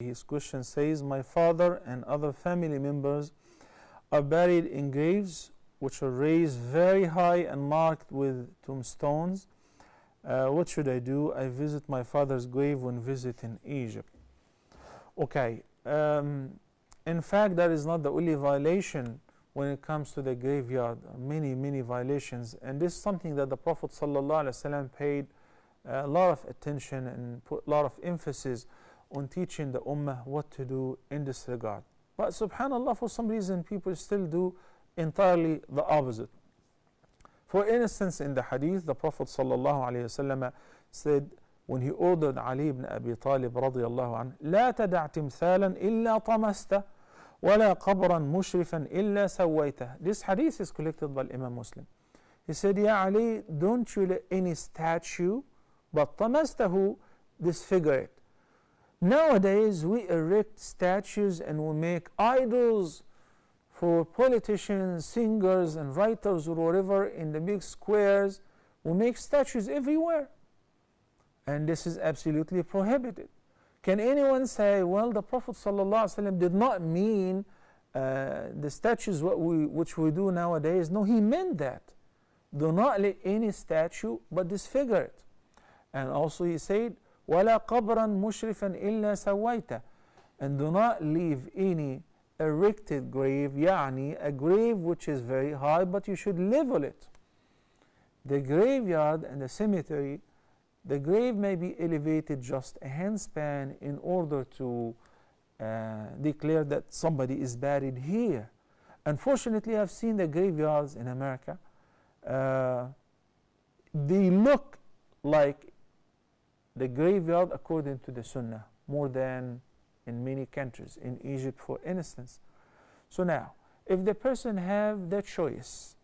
His question says, my father and other family members are buried in graves which are raised very high and marked with tombstones. What should I do? I visit my father's grave when visiting Egypt. Okay, in fact, that is not the only violation when it comes to the graveyard. Many violations, and this is something that the Prophet ﷺ paid a lot of attention and put a lot of emphasis on teaching the ummah what to do in this regard. But subhanallah, for some reason people still do entirely the opposite. For instance, in the hadith, the Prophet ﷺ said, when he ordered Ali ibn Abi Talib radiyallahu anhu, لا تدع تمثالا إلا طمسته ولا قبرا مشرفا إلا سويته. This hadith is collected by Imam Muslim. He said, Ya Ali, don't you let any statue but طمسته, disfigure it. Nowadays we erect statues and we make idols for politicians, singers and writers or whatever in the big squares. We make statues everywhere, and this is absolutely prohibited. Can anyone say, well, the Prophet ﷺ did not mean the statues which we do nowadays? No, he meant that. Do not let any statue but disfigure it. And also he said, وَلَا قَبْرًا مُشْرِفًا إِلَّا سَوَّيْتَ, and do not leave any erected grave, يعني a grave which is very high, but you should level it. The graveyard and the cemetery, the grave may be elevated just a handspan in order to declare that somebody is buried here. Unfortunately, I've seen the graveyards in America. They look like the graveyard according to the Sunnah more than in many countries, in Egypt for instance. So now, if the person have the choice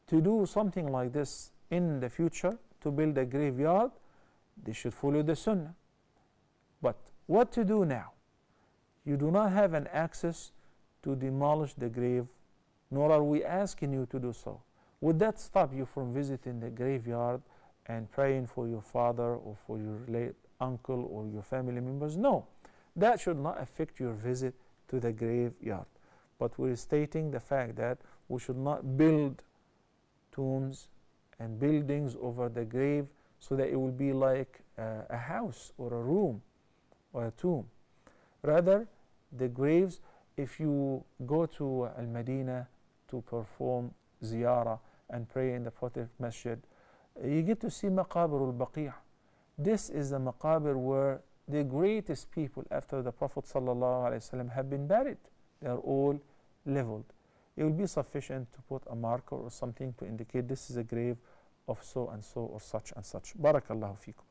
to do something like this in the future, to build a graveyard, they should follow the Sunnah. But what to do now? You do not have an access to demolish the grave, nor are we asking you to do so. Would that stop you from visiting the graveyard and praying for your father or for your late uncle or your family members? No, that should not affect your visit to the graveyard. But we're stating the fact that we should not build tombs and buildings over the grave so that it will be like a house or a room or a tomb. Rather, the graves, if you go to Al-Madinah to perform ziyarah and pray in the Prophet Masjid, you get to see maqabir al-Baqi'. This is the maqabir where the greatest people after the Prophet ﷺ have been buried. They are all leveled. It will be sufficient to put a marker or something to indicate this is a grave of so and so or such and such. Barakallahu fikum.